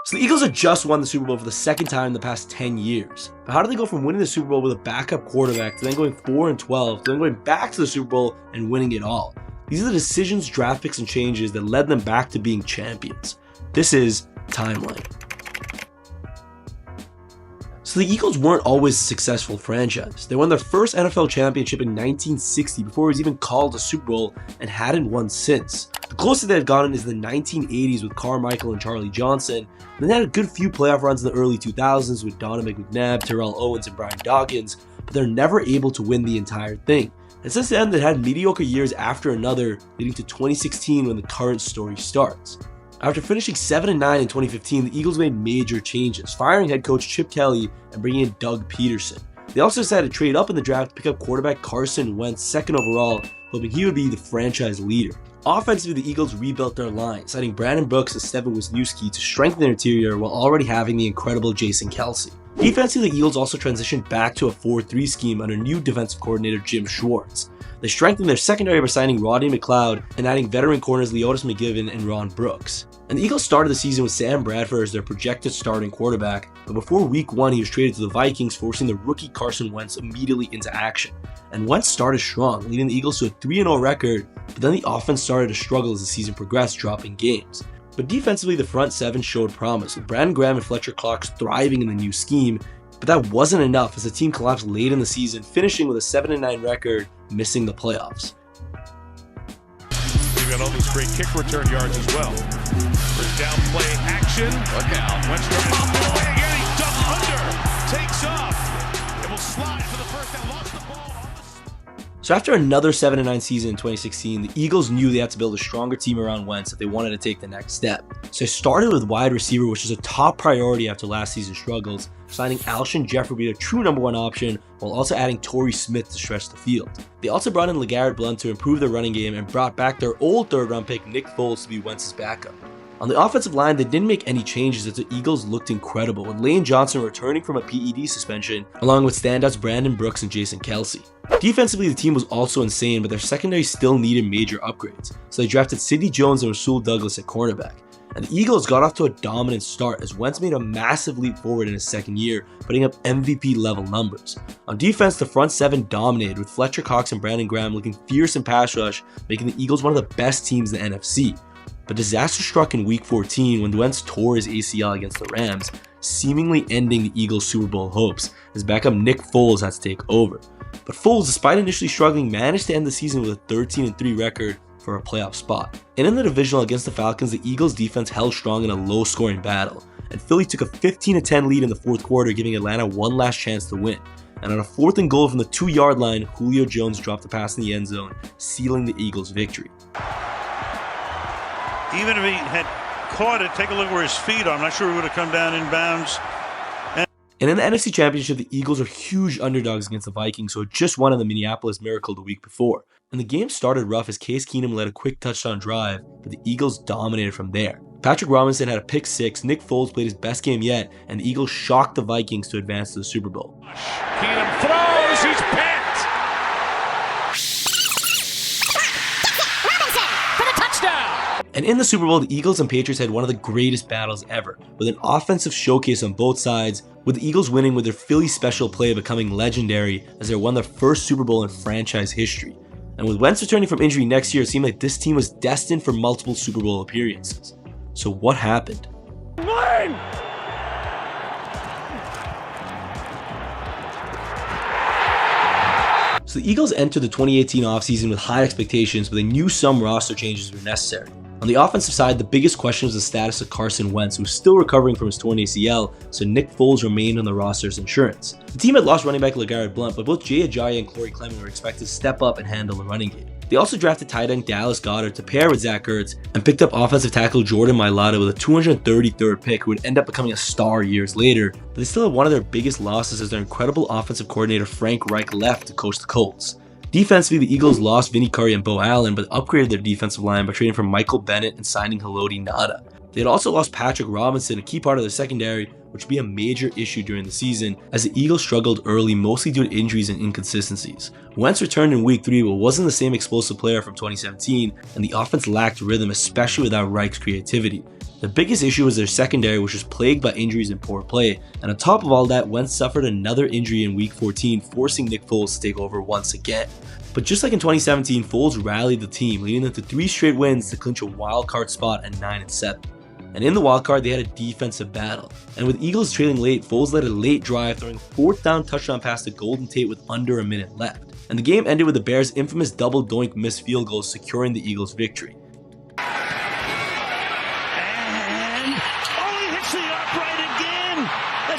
So the Eagles had just won the Super Bowl for the second time in the past 10 years. But how did they go from winning the Super Bowl with a backup quarterback to then going 4-12 to then going back to the Super Bowl and winning it all? These are the decisions, draft picks, and changes that led them back to being champions. This is Timeline. So the Eagles weren't always a successful franchise. They won their first NFL championship in 1960 before it was even called a Super Bowl and hadn't won since. The closest they've gotten is the 1980s with Carmichael and Charlie Johnson. And then they had a good few playoff runs in the early 2000s with Donovan McNabb, Terrell Owens, and Brian Dawkins, but they're never able to win the entire thing. And since then, they had mediocre years after another, leading to 2016 when the current story starts. After finishing 7-9 in 2015, the Eagles made major changes, firing head coach Chip Kelly and bringing in Doug Pederson. They also decided to trade up in the draft to pick up quarterback Carson Wentz, second overall, hoping he would be the franchise leader. Offensively, the Eagles rebuilt their line, signing Brandon Brooks and Stephen Wisniewski to strengthen their interior while already having the incredible Jason Kelce. Defensively, the Eagles also transitioned back to a 4-3 scheme under new defensive coordinator Jim Schwartz. They strengthened their secondary by signing Rodney McLeod and adding veteran corners Leotis McGivern and Ron Brooks. And the Eagles started the season with Sam Bradford as their projected starting quarterback, but before week 1 he was traded to the Vikings, forcing the rookie Carson Wentz immediately into action. And Wentz started strong, leading the Eagles to a 3-0 record, but then the offense started to struggle as the season progressed, dropping games. But defensively, the front seven showed promise, with Brandon Graham and Fletcher Cox thriving in the new scheme, but that wasn't enough as the team collapsed late in the season, finishing with a 7-9 record, missing the playoffs. We've got all those great kick return yards as well. First down play action. Look out. Wentz trying to pop it away again. He ducked under. Takes off. It will slide for the first down. Lost the ball. So after another 7-9 season in 2016, the Eagles knew they had to build a stronger team around Wentz if they wanted to take the next step. So they started with wide receiver, which was a top priority after last season's struggles, signing Alshon Jeffrey to be their true number 1 option, while also adding Torrey Smith to stretch the field. They also brought in LeGarrette Blount to improve their running game and brought back their old third-round pick Nick Foles to be Wentz's backup. On the offensive line, they didn't make any changes as the Eagles looked incredible, with Lane Johnson returning from a PED suspension, along with standouts Brandon Brooks and Jason Kelce. Defensively, the team was also insane, but their secondary still needed major upgrades, so they drafted Sidney Jones and Rasul Douglas at cornerback. And the Eagles got off to a dominant start as Wentz made a massive leap forward in his second year, putting up MVP level numbers. On defense, the front seven dominated, with Fletcher Cox and Brandon Graham looking fierce in pass rush, making the Eagles one of the best teams in the NFC. But disaster struck in week 14 when Wentz tore his ACL against the Rams, seemingly ending the Eagles' Super Bowl hopes, as backup Nick Foles had to take over. But Foles, despite initially struggling, managed to end the season with a 13-3 record for a playoff spot. And in the divisional against the Falcons, the Eagles' defense held strong in a low-scoring battle, and Philly took a 15-10 lead in the fourth quarter, giving Atlanta one last chance to win. And on a 4th and goal from the 2-yard line, Julio Jones dropped a pass in the end zone, sealing the Eagles' victory. Even if he had caught it, take a look where his feet are. I'm not sure he would have come down in bounds. And in the NFC Championship, the Eagles are huge underdogs against the Vikings, who had just won in the Minneapolis Miracle the week before. And the game started rough as Case Keenum led a quick touchdown drive, but the Eagles dominated from there. Patrick Robinson had a pick 6, Nick Foles played his best game yet, and the Eagles shocked the Vikings to advance to the Super Bowl. Keenum throws, he's picked! And in the Super Bowl, the Eagles and Patriots had one of the greatest battles ever, with an offensive showcase on both sides, with the Eagles winning with their Philly special play becoming legendary as they won their first Super Bowl in franchise history. And with Wentz returning from injury next year, it seemed like this team was destined for multiple Super Bowl appearances. So what happened? So the Eagles entered the 2018 offseason with high expectations, but they knew some roster changes were necessary. On the offensive side, the biggest question was the status of Carson Wentz, who was still recovering from his torn ACL, so Nick Foles remained on the roster as insurance. The team had lost running back LeGarrette Blount, but both Jay Ajayi and Corey Clement were expected to step up and handle the running game. They also drafted tight end Dallas Goedert to pair with Zach Ertz, and picked up offensive tackle Jordan Mailata with a 233rd pick, who would end up becoming a star years later, but they still had one of their biggest losses as their incredible offensive coordinator Frank Reich left to coach the Colts. Defensively, the Eagles lost Vinny Curry and Bo Allen, but upgraded their defensive line by trading for Michael Bennett and signing Haloti Ngata. They had also lost Patrick Robinson, a key part of their secondary, which would be a major issue during the season, as the Eagles struggled early mostly due to injuries and inconsistencies. Wentz returned in week 3 but wasn't the same explosive player from 2017, and the offense lacked rhythm, especially without Reich's creativity. The biggest issue was their secondary, which was plagued by injuries and poor play, and on top of all that, Wentz suffered another injury in Week 14, forcing Nick Foles to take over once again. But just like in 2017, Foles rallied the team, leading them to 3 straight wins to clinch a wildcard spot at 9-7. And in the wildcard, they had a defensive battle. And with Eagles trailing late, Foles led a late drive, throwing a 4th down touchdown pass to Golden Tate with under a minute left. And the game ended with the Bears' infamous double doink missed field goal securing the Eagles' victory.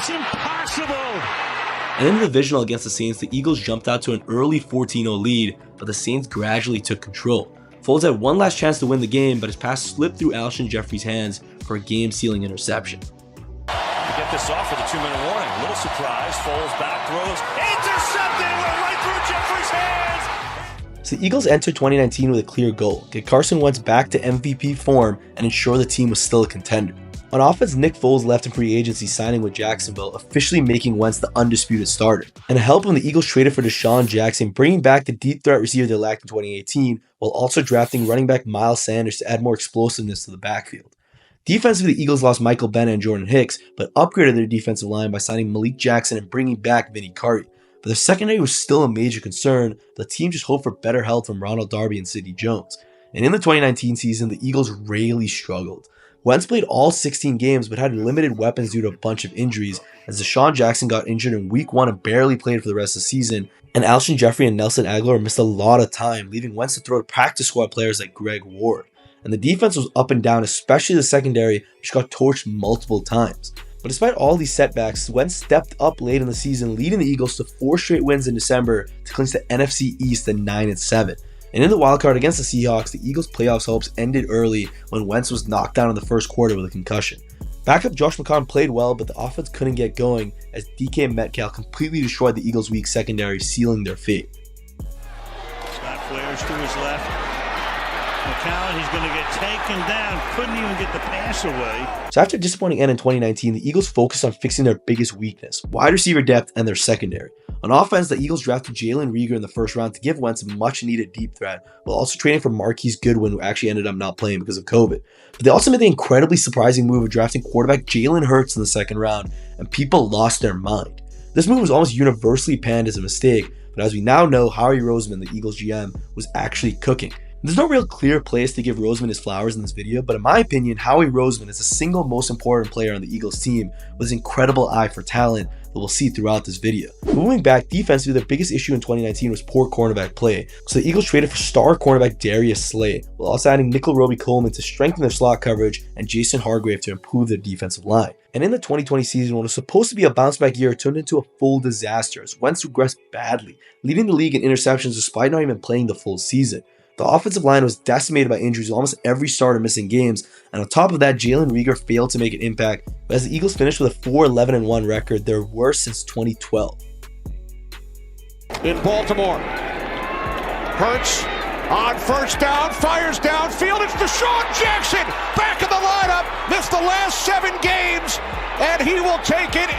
Impossible. And in the divisional against the Saints, the Eagles jumped out to an early 14-0 lead, but the Saints gradually took control. Foles had one last chance to win the game, but his pass slipped through Alshon Jeffrey's hands for a game-sealing interception. To get this off with a 2-minute warning. Little surprise. Foles back throws. Intercepted. Went right through Jeffrey's hands. So the Eagles entered 2019 with a clear goal: get Carson Wentz back to MVP form and ensure the team was still a contender. On offense, Nick Foles left in free agency, signing with Jacksonville, officially making Wentz the undisputed starter. And to help him, the Eagles traded for Deshaun Jackson, bringing back the deep threat receiver they lacked in 2018, while also drafting running back Miles Sanders to add more explosiveness to the backfield. Defensively, the Eagles lost Michael Bennett and Jordan Hicks, but upgraded their defensive line by signing Malik Jackson and bringing back Vinny Curry. But their secondary was still a major concern. The team just hoped for better help from Ronald Darby and Sidney Jones. And in the 2019 season, the Eagles really struggled. Wentz played all 16 games but had limited weapons due to a bunch of injuries, as Deshaun Jackson got injured in Week 1 and barely played for the rest of the season, and Alshon Jeffrey and Nelson Aguilar missed a lot of time, leaving Wentz to throw to practice squad players like Greg Ward. And the defense was up and down, especially the secondary, which got torched multiple times. But despite all these setbacks, Wentz stepped up late in the season, leading the Eagles to 4 straight wins in December to clinch the NFC East at 9-7. And in the wildcard against the Seahawks, the Eagles' playoffs hopes ended early when Wentz was knocked down in the first quarter with a concussion. Backup Josh McCown played well, but the offense couldn't get going as DK Metcalf completely destroyed the Eagles' weak secondary, sealing their fate. Scott flares to his left. McCown, he's going to get taken down. Couldn't even get the pass away. So after a disappointing end in 2019, the Eagles focused on fixing their biggest weakness: wide receiver depth and their secondary. On offense, the Eagles drafted Jalen Reagor in the first round to give Wentz a much-needed deep threat, while also trading for Marquise Goodwin, who actually ended up not playing because of COVID. But they also made the incredibly surprising move of drafting quarterback Jalen Hurts in the second round, and people lost their mind. This move was almost universally panned as a mistake, but as we now know, Howie Roseman, the Eagles GM, was actually cooking. There's no real clear place to give Roseman his flowers in this video, but in my opinion, Howie Roseman is the single most important player on the Eagles team with his incredible eye for talent that we'll see throughout this video. Moving back, defensively, their biggest issue in 2019 was poor cornerback play, so the Eagles traded for star cornerback Darius Slay, while also adding Nickel Roby-Coleman to strengthen their slot coverage and Jason Hargrave to improve their defensive line. And in the 2020 season, what was supposed to be a bounce-back year turned into a full disaster as Wentz regressed badly, leading the league in interceptions despite not even playing the full season. The offensive line was decimated by injuries, with almost every starter missing games, and on top of that, Jalen Reagor failed to make an impact, but as the Eagles finished with a 4-11-1 record, their worst since 2012. In Baltimore, Hurts on first down, fires downfield, it's Deshaun Jackson, back in the lineup, missed the last 7 games, and he will take it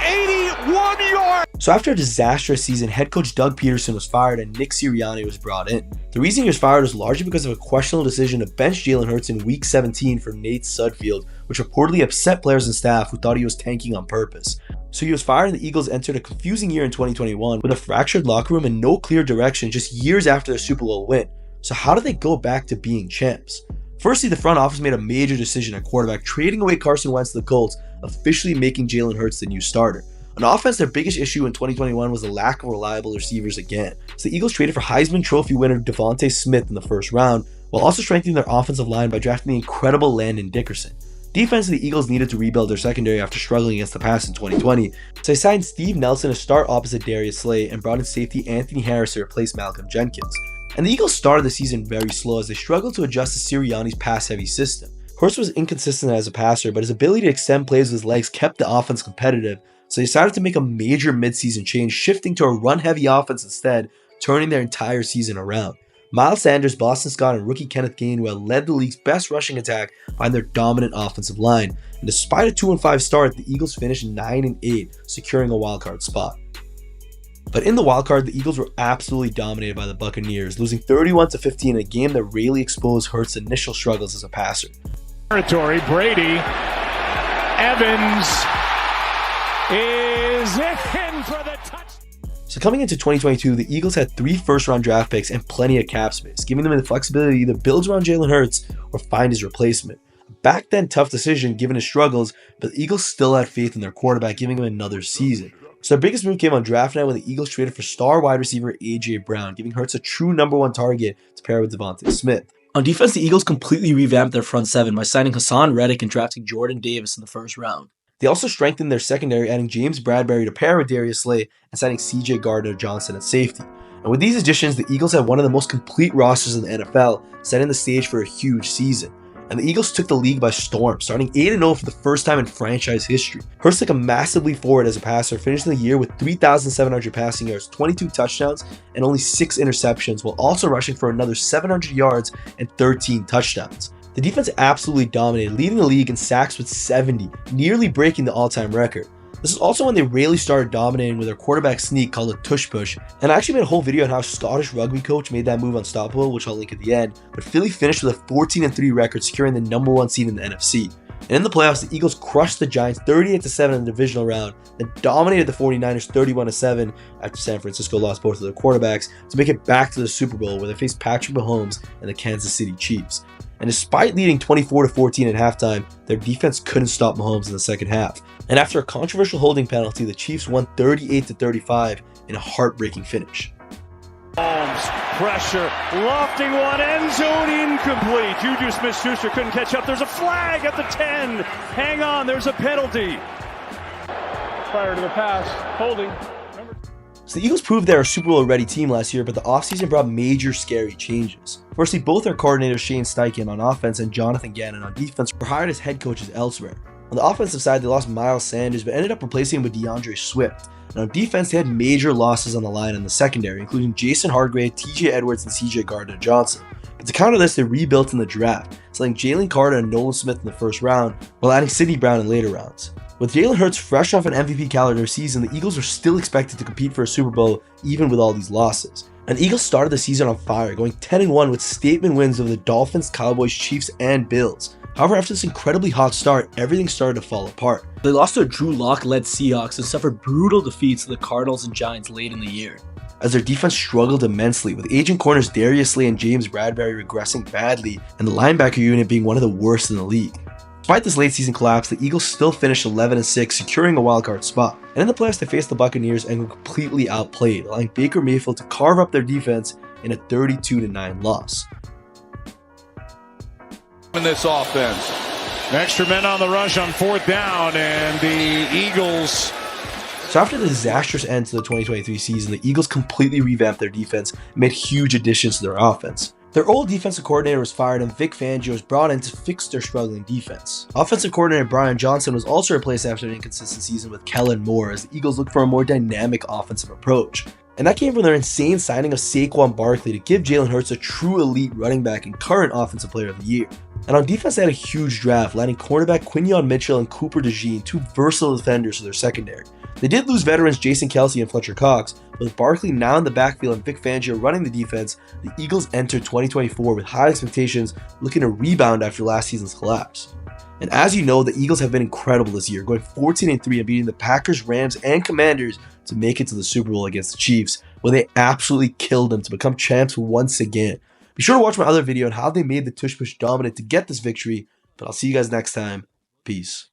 81 yards. So after a disastrous season, head coach Doug Pederson was fired and Nick Sirianni was brought in. The reason he was fired was largely because of a questionable decision to bench Jalen Hurts in Week 17 for Nate Sudfeld, which reportedly upset players and staff who thought he was tanking on purpose. So he was fired and the Eagles entered a confusing year in 2021 with a fractured locker room and no clear direction just years after their Super Bowl win. So how do they go back to being champs? Firstly, the front office made a major decision at quarterback, trading away Carson Wentz to the Colts, officially making Jalen Hurts the new starter. On offense, their biggest issue in 2021 was the lack of reliable receivers again. So the Eagles traded for Heisman Trophy winner Devontae Smith in the first round, while also strengthening their offensive line by drafting the incredible Landon Dickerson. Defensively, the Eagles needed to rebuild their secondary after struggling against the pass in 2020, so they signed Steve Nelson to start opposite Darius Slay and brought in safety Anthony Harris to replace Malcolm Jenkins. And the Eagles started the season very slow as they struggled to adjust to Sirianni's pass-heavy system. Hurts was inconsistent as a passer, but his ability to extend plays with his legs kept the offense competitive, so they decided to make a major midseason change, shifting to a run-heavy offense instead, turning their entire season around. Miles Sanders, Boston Scott, and rookie Kenneth Gainwell led the league's best rushing attack behind their dominant offensive line, and despite a 2-5 start, the Eagles finished 9-8, securing a wildcard spot. But in the wildcard, the Eagles were absolutely dominated by the Buccaneers, losing 31-15 in a game that really exposed Hurts' initial struggles as a passer. Territory, Brady Evans is in for the touchdown. So coming into 2022, the Eagles had 3 first-round draft picks and plenty of cap space, giving them the flexibility to either build around Jalen Hurts or find his replacement. A back then tough decision given his struggles, but the Eagles still had faith in their quarterback, giving him another season. So their biggest move came on draft night when the Eagles traded for star wide receiver A.J. Brown, giving Hurts a true #1 target to pair with Devontae Smith. On defense, the Eagles completely revamped their front seven by signing Hassan Reddick and drafting Jordan Davis in the first round. They also strengthened their secondary, adding James Bradbury to pair with Darius Slay and signing C.J. Gardner-Johnson at safety. And with these additions, the Eagles had one of the most complete rosters in the NFL, setting the stage for a huge season. And the Eagles took the league by storm, starting 8-0 for the first time in franchise history. Hurts took a massive leap forward as a passer, finishing the year with 3,700 passing yards, 22 touchdowns, and only 6 interceptions, while also rushing for another 700 yards and 13 touchdowns. The defense absolutely dominated, leading the league in sacks with 70, nearly breaking the all-time record. This is also when they really started dominating with their quarterback sneak called a tush push, and I actually made a whole video on how Scottish rugby coach made that move unstoppable, which I'll link at the end, but Philly finished with a 14-3 record, securing the #1 seed in the NFC. And in the playoffs, the Eagles crushed the Giants 38-7 in the divisional round, then dominated the 49ers 31-7 after San Francisco lost both of their quarterbacks to make it back to the Super Bowl where they faced Patrick Mahomes and the Kansas City Chiefs. And despite leading 24-14 at halftime, their defense couldn't stop Mahomes in the second half. And after a controversial holding penalty, the Chiefs won 38-35 in a heartbreaking finish. Mahomes, pressure, lofting one, end zone incomplete. Juju Smith-Schuster couldn't catch up. There's a flag at the 10. Hang on, there's a penalty. Prior to the pass, holding. So the Eagles proved they're a Super Bowl ready team last year, but the offseason brought major scary changes. Firstly, both their coordinators Shane Steichen on offense and Jonathan Gannon on defense were hired as head coaches elsewhere. On the offensive side, they lost Miles Sanders, but ended up replacing him with DeAndre Swift. And on defense, they had major losses on the line in the secondary, including Jason Hargrave, TJ Edwards, and CJ Gardner-Johnson. But to counter this, they rebuilt in the draft, selling Jalen Carter and Nolan Smith in the first round, while adding Sidney Brown in later rounds. With Jalen Hurts fresh off an MVP caliber season, the Eagles are still expected to compete for a Super Bowl even with all these losses. And the Eagles started the season on fire, going 10-1 with statement wins over the Dolphins, Cowboys, Chiefs, and Bills. However, after this incredibly hot start, everything started to fall apart. They lost to a Drew Lock-led Seahawks and suffered brutal defeats to the Cardinals and Giants late in the year, as their defense struggled immensely, with aging corners Darius Slay and James Bradbury regressing badly, and the linebacker unit being one of the worst in the league. Despite this late season collapse, the Eagles still finished 11-6, securing a wildcard spot. And in the playoffs, they faced the Buccaneers and were completely outplayed, allowing Baker Mayfield to carve up their defense in a 32-9 loss. In this offense, Extra men on the rush on 4th down, and the Eagles. So after the disastrous end to the 2023 season, the Eagles completely revamped their defense and made huge additions to their offense. Their old defensive coordinator was fired and Vic Fangio was brought in to fix their struggling defense. Offensive coordinator Brian Johnson was also replaced after an inconsistent season with Kellen Moore as the Eagles looked for a more dynamic offensive approach. And that came from their insane signing of Saquon Barkley to give Jalen Hurts a true elite running back and current offensive player of the year. And on defense, they had a huge draft, landing cornerback Quinyon Mitchell and Cooper DeJean, two versatile defenders for their secondary. They did lose veterans Jason Kelce and Fletcher Cox, but with Barkley now in the backfield and Vic Fangio running the defense, the Eagles entered 2024 with high expectations, looking to rebound after last season's collapse. And as you know, the Eagles have been incredible this year, going 14-3 and beating the Packers, Rams, and Commanders to make it to the Super Bowl against the Chiefs, where they absolutely killed them to become champs once again. Be sure to watch my other video on how they made the tush push dominant to get this victory, but I'll see you guys next time. Peace.